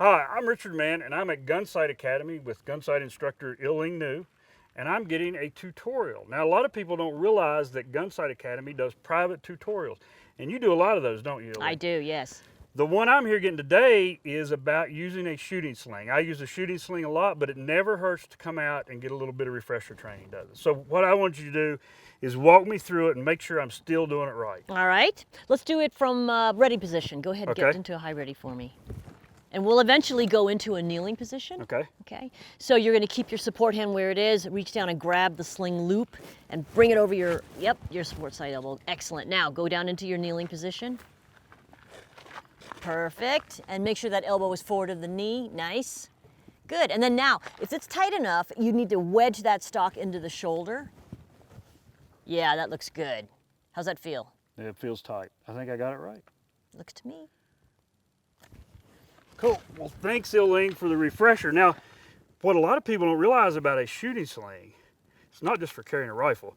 Hi, I'm Richard Mann, and I'm at Gunsite Academy with Gunsite instructor Ling, and I'm getting a tutorial. Now, a lot of people don't realize that Gunsite Academy does private tutorials, and you do a lot of those, don't you, Ling? I do, yes. The one I'm here getting today is about using a shooting sling. I use a shooting sling a lot, but it never hurts to come out and get a little bit of refresher training, does it? So what I want you to do is walk me through it and make sure I'm still doing it right. All right, let's do it from ready position. Go ahead and get into a high ready for me. And we'll eventually go into a kneeling position. Okay. Okay. So you're going to keep your support hand where it is, reach down and grab the sling loop and bring it over your support side elbow. Excellent. Now go down into your kneeling position. Perfect. And make sure that elbow is forward of the knee. Nice. Good. And then now, if it's tight enough, you need to wedge that stock into the shoulder. Yeah, that looks good. How's that feel? It feels tight. I think I got it right. Looks to me. Cool. Well, thanks, Ling, for the refresher. Now, what a lot of people don't realize about a shooting sling, it's not just for carrying a rifle.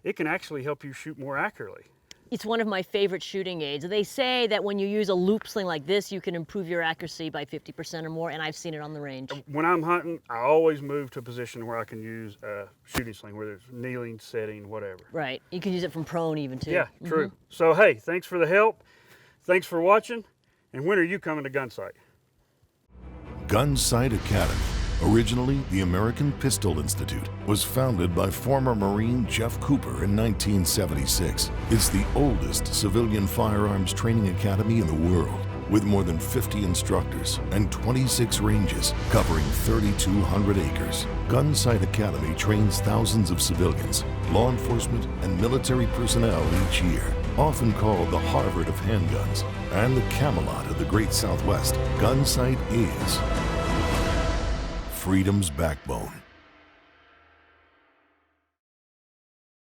It can actually help you shoot more accurately. It's one of my favorite shooting aids. They say that when you use a loop sling like this, you can improve your accuracy by 50% or more, and I've seen it on the range. When I'm hunting, I always move to a position where I can use a shooting sling, whether it's kneeling, sitting, whatever. Right. You can use it from prone even, too. Yeah, true. So, hey, thanks for the help. Thanks for watching. And when are you coming to Gunsite? Gunsite Academy, originally the American Pistol Institute, was founded by former Marine Jeff Cooper in 1976. It's the oldest civilian firearms training academy in the world, with more than 50 instructors and 26 ranges covering 3,200 acres. Gunsite Academy trains thousands of civilians, law enforcement, and military personnel each year. Often called the Harvard of handguns and the Camelot of the Great Southwest, Gunsite is freedom's backbone.